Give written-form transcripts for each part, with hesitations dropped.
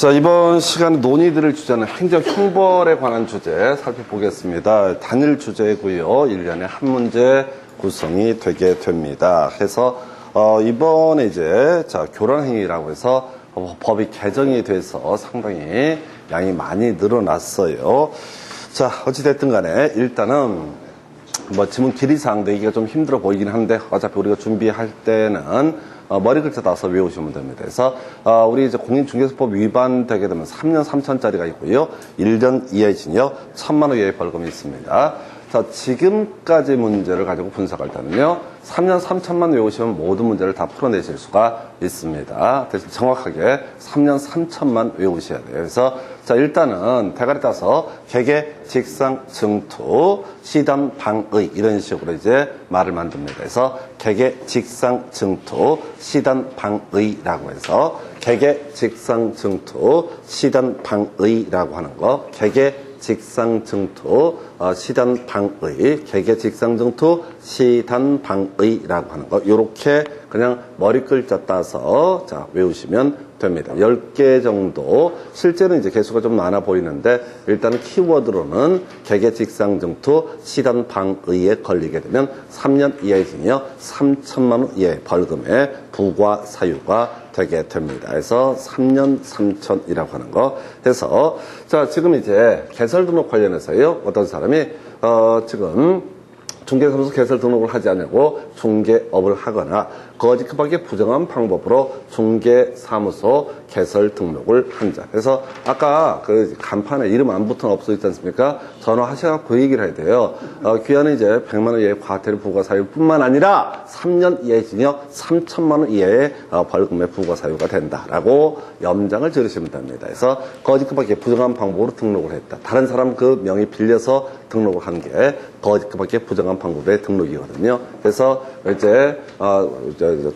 자, 이번 시간 논의들을 주제는 행정 형벌에 관한 주제 살펴보겠습니다. 단일 주제고요. 1년에 한 문제 구성이 되게 됩니다. 해서 이번에 이제 교란행위라고 해서 법이 개정이 돼서 상당히 양이 많이 늘어났어요. 자, 어찌됐든 간에 일단은 지문 길이상 내기가 좀 힘들어 보이긴 한데 어차피 우리가 준비할 때는 머리 글자 따서 외우시면 됩니다. 그래서 우리 이제 공인중개사법 위반되게 되면 3년 3천짜리가 있고요. 1년 이하의 징역, 1,000만 원 이하의 벌금이 있습니다. 자, 지금까지 문제를 가지고 분석할 때는요, 3년 3천만 원 외우시면 모든 문제를 다 풀어내실 수가 있습니다. 대신 정확하게 3년 3천만 외우셔야 돼요. 그래서 자, 일단은 대가리 따서 개개, 직상, 증투, 시담, 방의 이런 식으로 이제 말을 만듭니다. 그래서 개개, 직상, 증투, 시단, 방의라고 해서 개개, 직상, 증투, 시단, 방의라고 하는 거, 개개, 직상, 증투, 시단, 방의, 개개, 직상, 증투, 시단, 방의라고 하는 거, 요렇게 그냥 머리 글자 따서 자, 외우시면 됩니다. 10개 정도, 실제는 이제 개수가 좀 많아 보이는데, 일단은 키워드로는 개개, 직상, 증투, 시단, 방의에 걸리게 되면 3년 이하의 징역, 3천만 원 이하의 벌금에 부과 사유가 되게 됩니다. 그래서 3년 3천이라고 하는 거 해서, 자, 지금 이제 개설 등록 관련해서요, 어떤 사람이 지금 중개사무소 개설 등록을 하지 않냐고 중개업을 하거나 거짓급하게 부정한 방법으로 중개사무소 개설 등록을 한 자. 그래서 아까 그 간판에 이름 안 붙은 업소 있지 않습니까? 전화하셔서 그 얘기를 해야 돼요. 귀하는 이제 100만 원 이하의 과태료 부과 사유뿐만 아니라 3년 이하의 징역, 3천만 원 이하의 벌금의 부과 사유가 된다라고 염장을 지르시면 됩니다. 그래서 거짓급하게 부정한 방법으로 등록을 했다. 다른 사람 그 명의 빌려서 등록을 한 게 거짓급하게 부정한 방법의 등록이거든요. 그래서 이제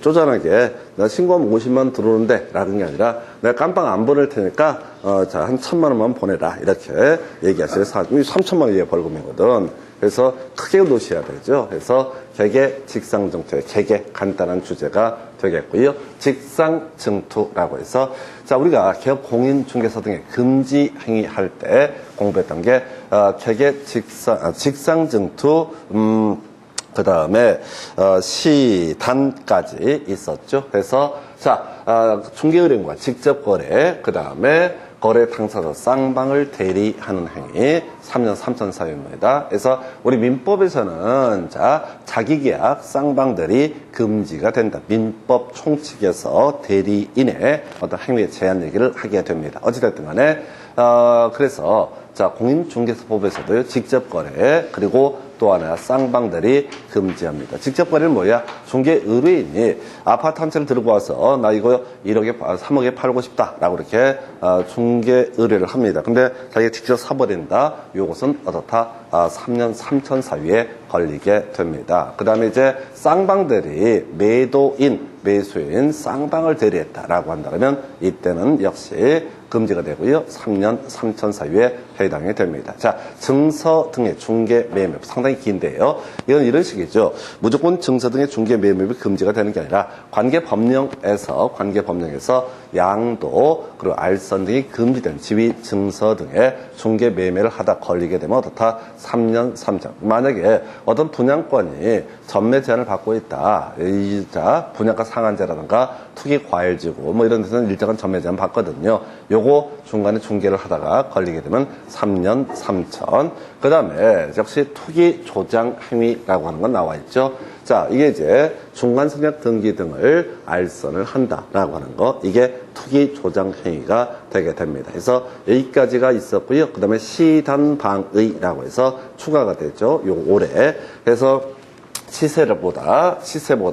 쪼잔하게 나 신고하면 50만 들어오는데 라는 게 아니라 내가 깜빵 안 보낼 테니까 자, 한 1,000만 원만 보내라 이렇게 얘기하셔요. 3천만 원 이하의 벌금이거든. 그래서 크게 놓으셔야 되죠. 그래서 개개, 직상증투의 개개 간단한 주제가 되겠고요. 직상증투라고 해서 자, 우리가 개업 공인중개사 등의 금지 행위 할 때 공부했던 게 개개, 직상증투 그 다음에 시단까지 있었죠. 그래서 자, 중개의뢰인과 직접 거래, 그 다음에 거래 당사자 쌍방을 대리하는 행위 3년 3천 사유입니다. 그래서 우리 민법에서는 자, 자기계약 쌍방들이 금지가 된다. 민법 총칙에서 대리인의 어떤 행위의 제한 얘기를 하게 됩니다. 어찌됐든 간에 그래서 자, 공인중개사법에서도요, 직접 거래, 그리고 또 하나 쌍방들이 금지합니다. 직접 거래는 뭐야? 중개 의뢰인이 아파트 한 채를 들고 와서 나 이거 1억에 3억에 팔고 싶다라고 이렇게 중개 의뢰를 합니다. 근데 자기가 직접 사버린다. 요것은 어떻다? 3년 3천 사유에 걸리게 됩니다. 그 다음에 이제 쌍방들이 매도인, 매수인 쌍방을 대리했다라고 한다면 이때는 역시 금지가 되고요. 3년 3천 사유에 해당이 됩니다. 자, 증서 등의 중개 매매업 상당히 긴데요. 이건 이런 식이죠. 무조건 증서 등의 중개 매매업이 금지가 되는 게 아니라 관계법령에서 양도 그리고 알선 등이 금지된 지위 증서 등의 중개 매매를 하다 걸리게 되면 어떻다? 3년 3천. 만약에 어떤 분양권이 전매 제한을 받고 있다. 자, 분양가 상한제라든가 투기 과열지구 뭐 이런 데서는 일정한 전매 제한 받거든요. 요거 중간에 중개를 하다가 걸리게 되면 3년 3천. 그 다음에 역시 투기 조장 행위라고 하는 건 나와 있죠. 자, 이게 이제 중간 성역 등기 등을 알선을 한다라고 하는 거, 이게 투기 조장 행위가 되게 됩니다. 그래서 여기까지가 있었고요. 그 다음에 시단방의라고 해서 추가가 되죠. 요 올해. 그래서 시세보다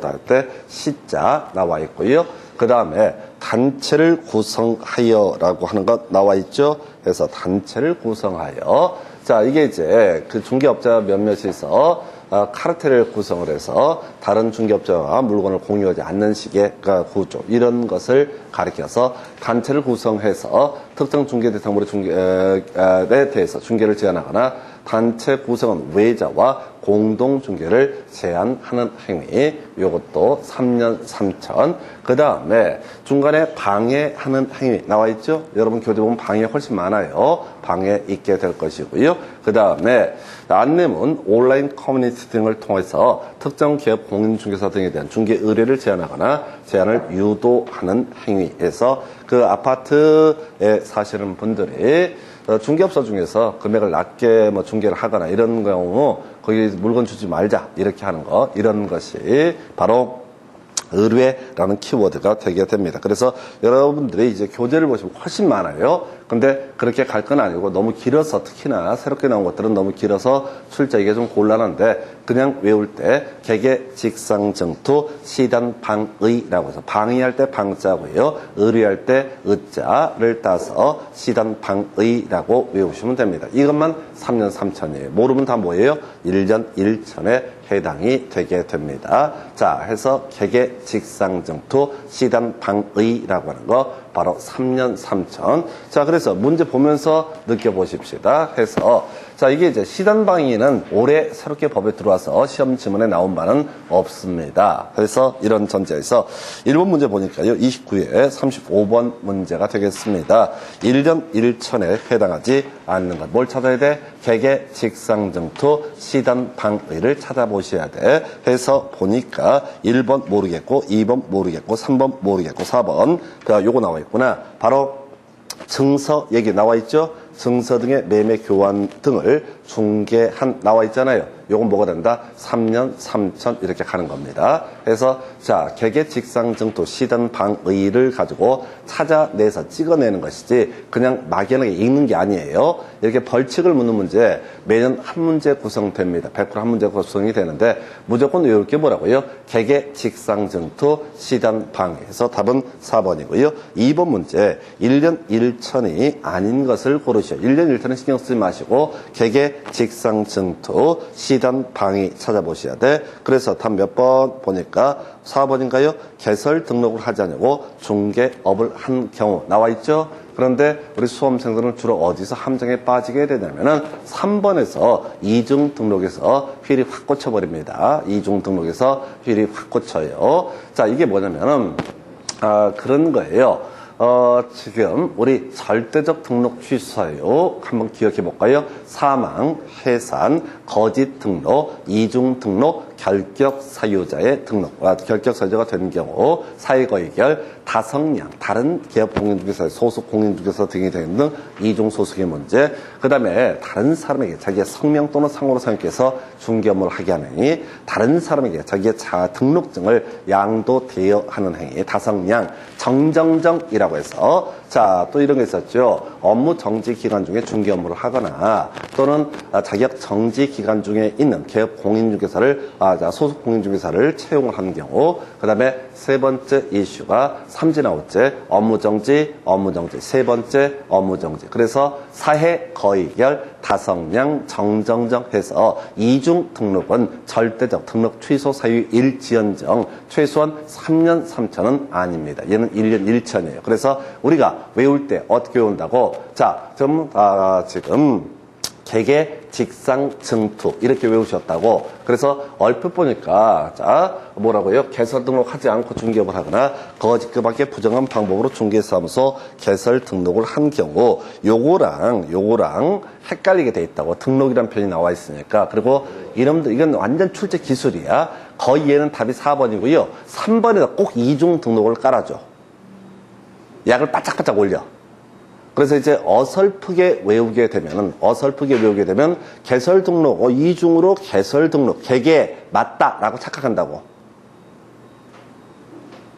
할 때 시자 나와 있고요. 그 다음에 단체를 구성하여라고 하는 것 나와 있죠. 그래서 단체를 구성하여. 자, 이게 이제 그 중개업자 몇몇이서 카르텔을 구성을 해서 다른 중개업자와 물건을 공유하지 않는 식의 구조, 이런 것을 가리켜서 단체를 구성해서 특정 중개 대상물의 중개에 대해서 중개를 제한하거나 단체 구성원 외자와 공동중개를 제한하는 행위, 요것도 3년 3천. 그 다음에 중간에 방해하는 행위 나와 있죠? 여러분 교재 보면 방해 훨씬 많아요. 방해 있게 될 것이고요. 그 다음에 안내문, 온라인 커뮤니티 등을 통해서 특정 기업 공인중개사 등에 대한 중개 의뢰를 제한하거나 제한을 유도하는 행위에서 그 아파트에 사시는 분들이 중개업소 중에서 금액을 낮게 뭐 중개를 하거나 이런 경우 거기 물건 주지 말자 이렇게 하는 거, 이런 것이 바로 의뢰라는 키워드가 되게 됩니다. 그래서 여러분들이 이제 교재를 보시면 훨씬 많아요. 근데 그렇게 갈 건 아니고 너무 길어서, 특히나 새롭게 나온 것들은 너무 길어서 출제하기가 좀 곤란한데 그냥 외울 때 개개 직상정투 시단방의라고 해서 방의할 때 방자고요. 의뢰할 때 의자를 따서 시단방의라고 외우시면 됩니다. 이것만 3년 3천이에요. 모르면 다 뭐예요? 1년 1천에 해당이 되게 됩니다. 자, 해서 개개 직상정투 시단방의라고 하는 거 바로 3년 3천. 자, 그래서 문제 보면서 느껴보십시다. 해서 자, 이게 이제 시단방의는 올해 새롭게 법에 들어와서 시험 지문에 나온 바는 없습니다. 그래서 이런 전제에서 1번 문제 보니까요. 29회 35번 문제가 되겠습니다. 1년 1천에 해당하지 않는 것. 뭘 찾아야 돼? 개개 직상정투 시단방의를 찾아보셔야 돼. 해서 보니까 1번 모르겠고 2번 모르겠고 3번 모르겠고 4번 요거 나와 있구나. 바로 증서 얘기 나와 있죠? 증서 등의 매매 교환 등을 중개한 나와 있잖아요. 요건 뭐가 된다? 3년 3천 이렇게 가는 겁니다. 그래서 자, 개개 직상정투 시단방의를 가지고 찾아내서 찍어내는 것이지 그냥 막연하게 읽는 게 아니에요. 이렇게 벌칙을 묻는 문제 매년 한 문제 구성됩니다. 100% 한 문제 구성이 되는데 무조건 외울 게 뭐라고요? 개개 직상정투 시단방의. 해서 답은 4번이고요. 2번 문제 1년 1천이 아닌 것을 고르시오. 1년 1천은 신경 쓰지 마시고 개개 직상정투 시단방의 찾아보셔야 돼. 그래서 답 몇 번 보니까 4번인가요? 개설 등록을 하지 않고 중개업을 한 경우 나와 있죠? 그런데 우리 수험생들은 주로 어디서 함정에 빠지게 되냐면은 3번에서 이중 등록에서 휠이 확 꽂혀버립니다. 이중 등록에서 휠이 확 꽂혀요. 자, 이게 뭐냐면은 그런 거예요. 지금 우리 절대적 등록 취소요. 한번 기억해 볼까요? 사망, 해산, 거짓 등록, 이중 등록, 결격 사유자의 등록, 결격 사유자가 된 경우, 사회거의결, 다성량, 다른 기업 공인중개사, 소속 공인중개사 등이 되는 등 이중 소속의 문제. 그 다음에 다른 사람에게 자기의 성명 또는 상호로 생각해서 중개업무를 하게 하는 행위, 다른 사람에게 자기의 등록증을 양도 대여하는 행위, 다성량, 정정정이라고 해서 자, 또 이런 게 있었죠. 업무 정지 기간 중에 중개 업무를 하거나 또는 자격 정지 기간 중에 있는 기업 공인중개사를 소속 공인중개사를 채용을 하는 경우. 그 다음에 세 번째 이슈가 삼진아웃제, 업무정지, 세 번째 업무정지. 그래서 사회 거의결, 다성량, 정정정 해서 이중 등록은 절대적 등록 취소 사유일지언정 최소한 3년 3천은 아닙니다. 얘는 1년 1천이에요. 그래서 우리가 외울 때 어떻게 외운다고? 자, 지금 개개 직상정투 이렇게 외우셨다고. 그래서 얼핏 보니까 자, 뭐라고요? 개설 등록하지 않고 중개업을 하거나 거짓그밖에 부정한 방법으로 중개사무소 개설 등록을 한 경우 요거랑 헷갈리게 돼 있다고. 등록이란 표현이 나와 있으니까. 그리고 이놈들 이건 완전 출제 기술이야. 거의 얘는 답이 4번이고요. 3번에다 꼭 이중 등록을 깔아줘. 약을 바짝바짝 올려. 그래서 이제 어설프게 외우게 되면 개설 등록, 이중으로 개설 등록, 개개 맞다라고 착각한다고.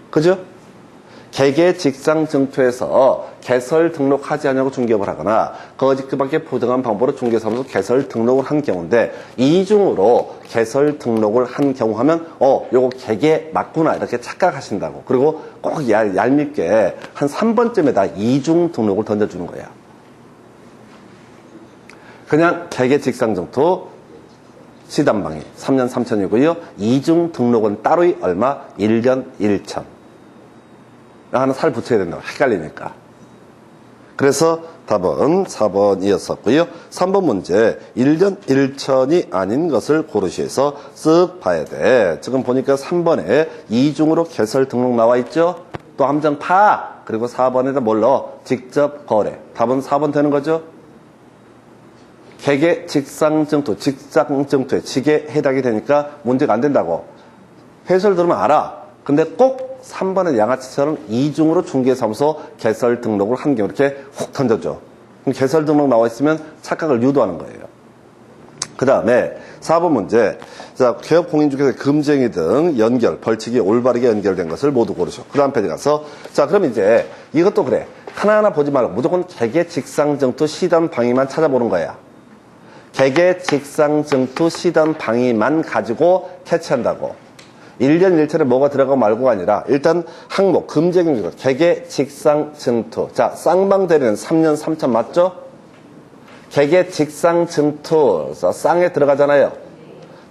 그죠? 개개 직상정투에서 개설 등록하지 않냐고 중개업을 하거나 거짓그밖에 부정한 방법으로 중개사무소 개설 등록을 한 경우인데 이중으로 개설 등록을 한 경우 하면 요거 개개 맞구나 이렇게 착각하신다고. 그리고 꼭 얄밉게 한 3번쯤에다 이중 등록을 던져주는 거야. 그냥 개개 직상정투 시단방의 3년 3천이고요. 이중 등록은 따로이 얼마? 1년 1천. 하나 살 붙여야 된다고. 헷갈리니까. 그래서 답은 4번이었었고요. 3번 문제 1년 1천이 아닌 것을 고르시해서 쓱 봐야 돼. 지금 보니까 3번에 이중으로 개설 등록 나와 있죠. 또 함정 파. 그리고 4번에다 뭘 넣어? 직접 거래. 답은 4번 되는 거죠. 개개 직상증토, 직상증토에 직에 해당이 되니까 문제가 안 된다고. 해설 들으면 알아. 근데 꼭 3번의 양아치처럼 이중으로 중개사무소 개설 등록을 한 경우 이렇게 훅 던져줘. 그럼 개설 등록 나와 있으면 착각을 유도하는 거예요. 그 다음에 4번 문제. 자, 개업 공인중개사 금쟁이 등 연결, 벌칙이 올바르게 연결된 것을 모두 고르시오. 그 다음 페이지 가서. 자, 그럼 이제 이것도 그래. 하나하나 보지 말고 무조건 개개 직상증토 시단 방위만 찾아보는 거야. 개개 직상증토 시단 방위만 가지고 캐치한다고. 1년 1천에 뭐가 들어가고 말고가 아니라 일단 항목 금쟁이 개개 직상증토. 자, 쌍방대리는 3년 3천 맞죠? 개개 직상증토 쌍에 들어가잖아요.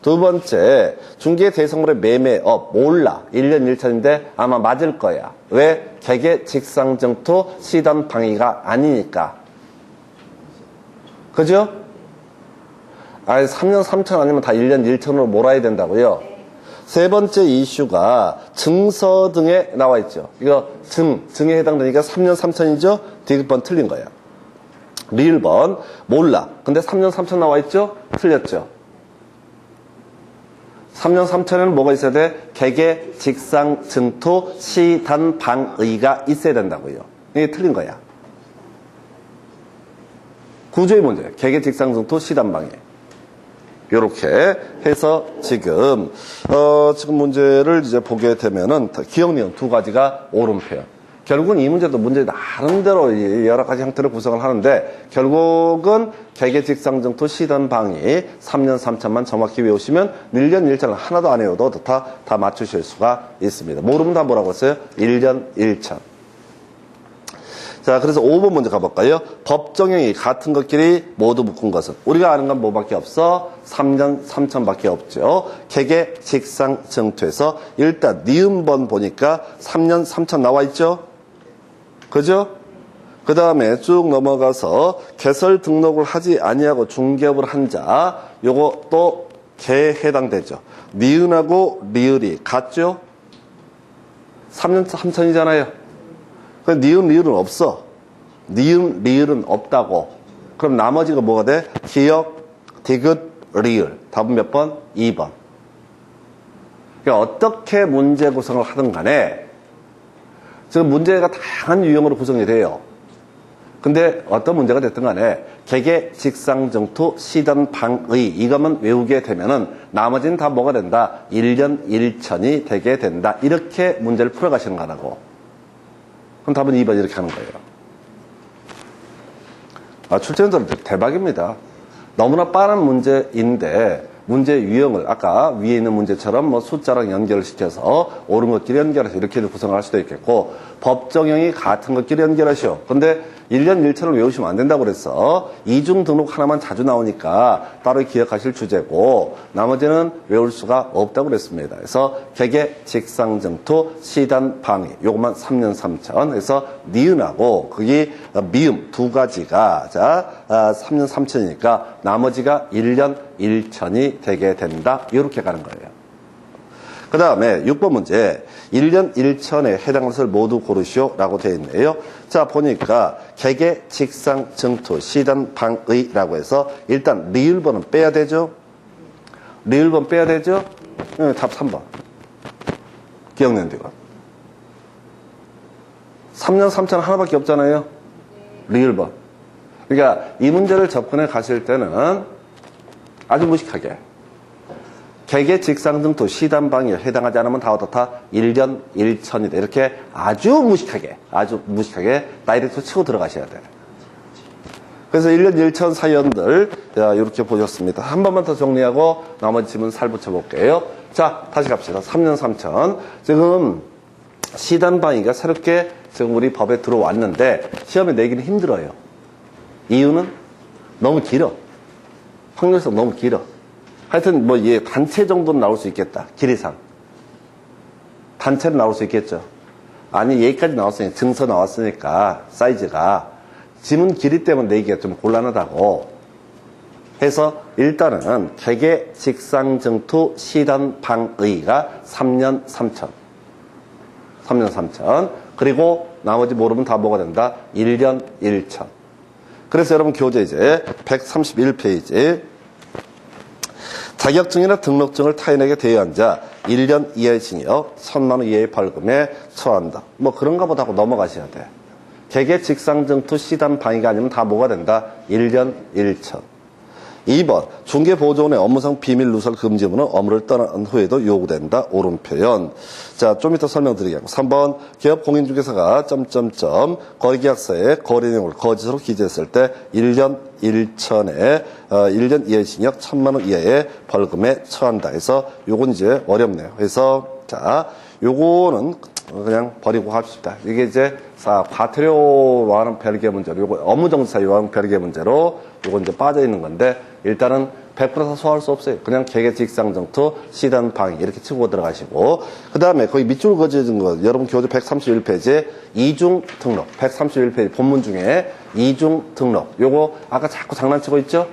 두 번째 중개대상물의 매매업 몰라 1년 1천인데 아마 맞을 거야. 왜? 개개 직상증토 시단 방위가 아니니까. 그죠? 아니 3년 3천 아니면 다 1년 1천으로 몰아야 된다고요. 세 번째 이슈가 증서 등에 나와 있죠. 이거 증에 해당되니까 3년 3천이죠? 디귿번 틀린 거예요. 리을번 몰라. 근데 3년 3천 나와 있죠? 틀렸죠. 3년 3천에는 뭐가 있어야 돼? 개개 직상 증토 시단 방의가 있어야 된다고요. 이게 틀린 거야. 구조의 문제. 개개 직상 증토 시단 방의. 요렇게 해서 지금 문제를 이제 보게 되면은 기억 니은 두 가지가 옳은 표현. 결국은 이 문제도 문제 나름대로 여러 가지 형태로 구성을 하는데 결국은 개개 직상증토 시단 방위 3년 3천만 정확히 외우시면 1년 1천을 하나도 안 외워도 다 맞추실 수가 있습니다. 모르면 다 뭐라고 했어요? 1년 1천. 자, 그래서 5번 문제 가볼까요? 법정형이 같은 것끼리 모두 묶은 것은 우리가 아는 건 뭐밖에 없어? 3년 3천밖에 없죠. 개개 직상증토에서 일단 니은번 보니까 3년 3천 나와 있죠? 그죠? 그 다음에 쭉 넘어가서 개설 등록을 하지 아니하고 중개업을 한 자, 요거 또 개에 해당되죠. 니은하고 리을이 같죠? 3년 3천이잖아요. 니은, 리을은 없어. 니은, 리을은 없다고. 그럼 나머지가 뭐가 돼? 기역, 디귿, 리을. 답은 몇 번? 2번. 그러니까 어떻게 문제 구성을 하든 간에 지금 문제가 다양한 유형으로 구성이 돼요. 근데 어떤 문제가 됐든 간에 개개 직상증토 시단 방의 이것만 외우게 되면은 나머지는 다 뭐가 된다? 1년 1천이 되게 된다. 이렇게 문제를 풀어가시는 거라고. 그럼 답은 2번 이렇게 하는 거예요. 출제자들 대박입니다. 너무나 빠른 문제인데 문제 유형을 아까 위에 있는 문제처럼 뭐 숫자랑 연결을 시켜서 옳은 것끼리 연결해서 이렇게 구성을 할 수도 있겠고 법정형이 같은 것끼리 연결하시오. 근데 1년 1천을 외우시면 안 된다고 그랬어. 이중 등록 하나만 자주 나오니까 따로 기억하실 주제고 나머지는 외울 수가 없다고 그랬습니다. 그래서 개개 직상증토 시단 방위 요것만 3년 3천. 그래서 니은하고 그게 미음 두 가지가 3년 3천이니까 나머지가 1년 1천이 되게 된다. 이렇게 가는 거예요. 그 다음에 6번 문제 1년 1천에 해당하는 것을 모두 고르시오 라고 되어 있네요. 자 보니까 개개 직상증토 시단 방의라고 해서 일단 리을번은 빼야 되죠. 리을번 빼야 되죠. 네, 답 3번 기억낸 데가 3년 3천 하나밖에 없잖아요. 리을번. 그러니까 이 문제를 접근해 가실 때는 아주 무식하게 개개 직상증토 시단 방위에 해당하지 않으면 다 어떻다? 1년 1천이다. 이렇게 아주 무식하게 다이렉트 치고 들어가셔야 돼요. 그래서 1년 1천 사연들 이렇게 보셨습니다. 한 번만 더 정리하고 나머지 질문 살붙여 볼게요. 자, 다시 갑시다. 3년 3천. 지금 시단 방위가 새롭게 지금 우리 법에 들어왔는데 시험에 내기는 힘들어요. 이유는 너무 길어. 확률상 너무 길어. 하여튼 뭐 예, 단체 정도는 나올 수 있겠다. 길이상. 단체로 나올 수 있겠죠. 아니 여기까지 나왔으니까 증서 나왔으니까 사이즈가 지문 길이 때문에 내기가 좀 곤란하다고 해서 일단은 개개 직상증투 시단방의가 3년 3천. 3년 3천. 그리고 나머지 모르면 다 뭐가 된다? 1년 1천. 그래서 여러분 교재 이제 131페이지. 자격증이나 등록증을 타인에게 대여한 자 1년 이하의 징역, 1,000만 원 이하의 벌금에 처한다. 뭐 그런가 보다 하고 넘어가셔야 돼. 개개 직상증투 시단방의가 아니면 다 뭐가 된다? 1년 1천. 2번 중개보조원의 업무상 비밀 누설 금지문은 업무를 떠난 후에도 요구된다. 옳은 표현. 자, 좀 이따 설명드리겠고. 3번 기업 공인중개사가 거래계약서에 거래 내용을 거짓으로 기재했을 때 1년 1천에 1년 이하의 징역 1,000만 원 이하의 벌금에 처한다. 해서 요건 이제 어렵네요. 그래서 자, 요거는 그냥 버리고 합시다. 이게 이제 과태료와는 별개 문제로, 요거 업무정지사유와는 별개 문제로 요거 이제 빠져 있는 건데 일단은 100% 소화할 수 없어요. 그냥 개개직상정투 시단방위 이렇게 치고 들어가시고 그 다음에 거기 밑줄 그어진 거 여러분 교재 131페이지에 이중 등록 131페이지 본문 중에 이중 등록 요거 아까 자꾸 장난치고 있죠?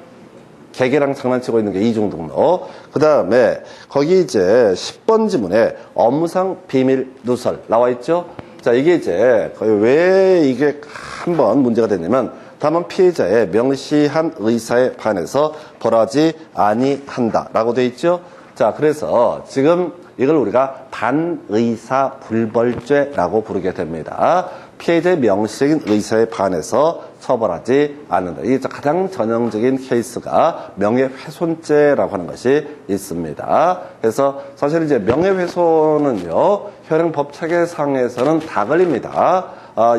개개랑 장난치고 있는 게 이중 등록. 그 다음에 거기 이제 10번 지문에 업무상 비밀 누설 나와 있죠? 자, 이게 이제 왜 이게 한번 문제가 됐냐면 다만 피해자의 명시한 의사에 반해서 벌하지 아니한다 라고 돼 있죠? 자, 그래서 지금 이걸 우리가 반의사 불벌죄라고 부르게 됩니다. 피해자의 명시적인 의사에 반해서 처벌하지 않는다. 이게 가장 전형적인 케이스가 명예훼손죄라고 하는 것이 있습니다. 그래서 사실 이제 명예훼손은요, 현행법체계상에서는 다 걸립니다.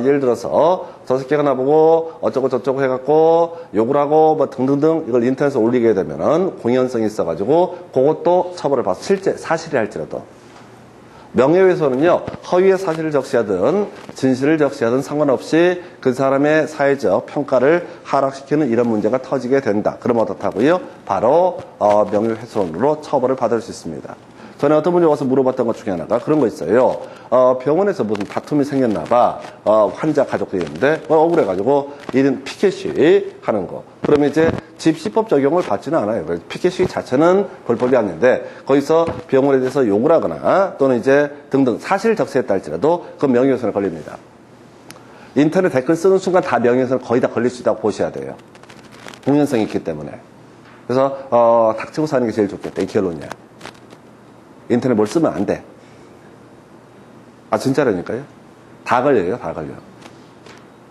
예를 들어서 저 새끼가 나보고 어쩌고 저쩌고 해갖고 욕을 하고 뭐 등등등 이걸 인터넷에 올리게 되면은 공연성이 있어가지고 그것도 처벌을 받아. 실제 사실이 할지라도. 명예훼손은요, 허위의 사실을 적시하든 진실을 적시하든 상관없이 그 사람의 사회적 평가를 하락시키는 이런 문제가 터지게 된다. 그럼 어떻다고요? 바로 명예훼손으로 처벌을 받을 수 있습니다. 전에 어떤 분이 와서 물어봤던 것 중에 하나가 그런 거 있어요. 병원에서 무슨 다툼이 생겼나 봐. 환자 가족들이 있는데 억울해가지고 이런 피켓 시위 하는 거. 그러면 이제 집시법 적용을 받지는 않아요. 피켓 시위 자체는 불법이 아닌데 거기서 병원에 대해서 욕을 하거나 또는 이제 등등 사실을 적시했다 할지라도 그건 명예훼손에 걸립니다. 인터넷 댓글 쓰는 순간 다 명예훼손 거의 다 걸릴 수 있다고 보셔야 돼요. 공연성이 있기 때문에. 그래서 닥치고 사는 게 제일 좋겠다. 이 결론이야. 인터넷 뭘 쓰면 안 돼. 진짜라니까요. 다 걸려요, 다 걸려.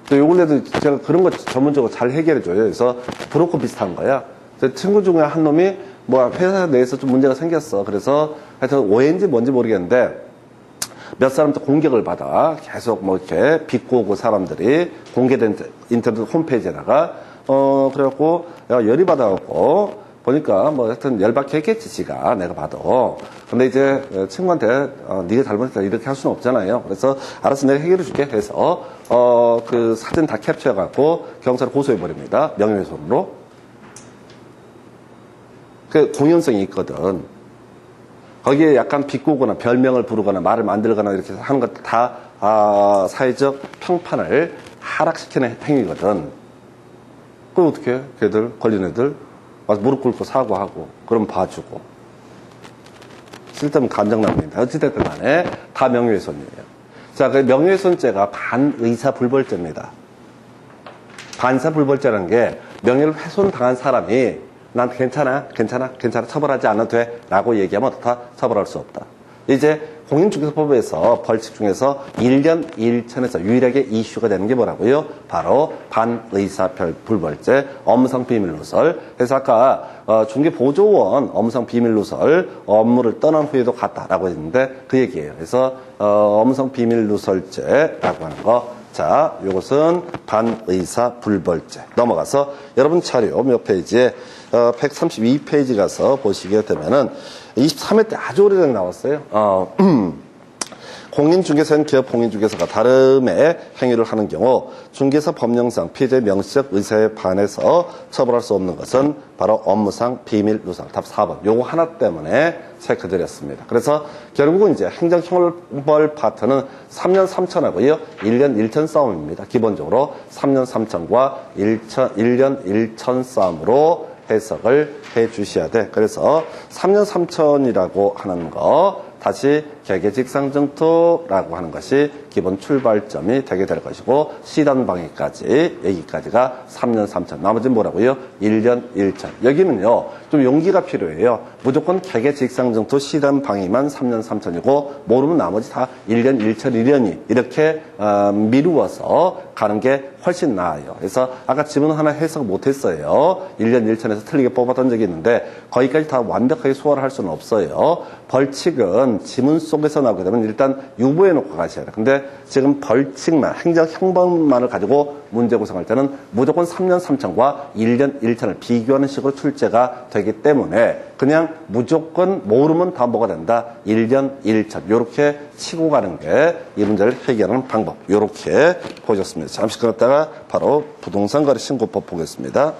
또 요 근래도 제가 그런 거 전문적으로 잘 해결해줘요. 그래서 브로커 비슷한 거야. 제 친구 중에 한 놈이 뭐 회사 내에서 좀 문제가 생겼어. 그래서 하여튼 오해인지 뭔지 모르겠는데 몇 사람한테 공격을 받아. 계속 뭐 이렇게 비꼬고 사람들이 공개된 인터넷 홈페이지에다가 그래갖고 열이 받아갖고 보니까 뭐 하여튼 열받게 했겠지 지가 내가 봐도. 근데 이제 친구한테 네가 잘못했다 이렇게 할 수는 없잖아요. 그래서 알아서 내가 해결해 줄게 해서 그 사진 다 캡처해 갖고 경찰에 고소해 버립니다. 명예훼손으로. 그 공연성이 있거든. 거기에 약간 비꼬거나 별명을 부르거나 말을 만들거나 이렇게 하는 것 다 사회적 평판을 하락시키는 행위거든. 그럼 어떻게 해? 걔들 걸린 애들 와서 무릎 꿇고 사과하고 그럼 봐주고 쓸데없는 감정납니다. 어찌됐든 간에 다 명예훼손이에요. 자, 그 명예훼손죄가 반의사불벌죄입니다. 반사불벌죄라는 게 명예를 훼손당한 사람이 난 괜찮아 처벌하지 않아도 돼 라고 얘기하면 어떻다? 처벌할 수 없다. 이제 공인중개사법에서 벌칙 중에서 1년 1천에서 유일하게 이슈가 되는 게 뭐라고요? 바로 반의사불벌죄, 업무상 비밀누설. 그래서 아까 중개보조원 업무상 비밀누설 업무를 떠난 후에도 갔다라고 했는데 그 얘기예요. 그래서 업무상 비밀누설죄라고 하는 거. 자, 요것은 반의사불벌죄. 넘어가서 여러분 자료 몇 페이지에 132페이지 가서 보시게 되면은 23회 때 아주 오래전에 나왔어요. 공인중개사인 기업 공인중개사가 다름의 행위를 하는 경우 중개사 법령상 피해자의 명시적 의사에 반해서 처벌할 수 없는 것은 바로 업무상 비밀 누설. 답 4번. 요거 하나 때문에 체크드렸습니다. 그래서 결국은 이제 행정형벌 파트는 3년 3천하고요. 1년 1천 싸움입니다. 기본적으로 3년 3천과 1년 1천 싸움으로 해석을 해 주셔야 돼. 그래서 3년 3천이라고 하는 거 다시 개개직상정토라고 하는 것이 기본 출발점이 되게 될 것이고 시단방위까지 여기까지가 3년 3천. 나머지는 뭐라고요? 1년 1천. 여기는요 좀 용기가 필요해요. 무조건 개개직상정토 시단방위만 3년 3천이고 모르면 나머지 다 1년 1천 1년이 이렇게 미루어서 가는 게 훨씬 나아요. 그래서 아까 지문 하나 해석 못했어요. 1년 1천에서 틀리게 뽑았던 적이 있는데 거기까지 다 완벽하게 소화를 할 수는 없어요. 벌칙은 지문 속에서 나오게 되면 일단 유보해 놓고 가셔야 돼요. 근데 지금 벌칙만, 행정형벌만을 가지고 문제 구성할 때는 무조건 3년 3천과 1년 1천을 비교하는 식으로 출제가 되기 때문에 그냥 무조건 모르면 다 뭐가 된다. 1년 1천. 요렇게 치고 가는 게 이 문제를 해결하는 방법. 요렇게 보셨습니다. 잠시 끊었다가 바로 부동산 거래 신고법 보겠습니다.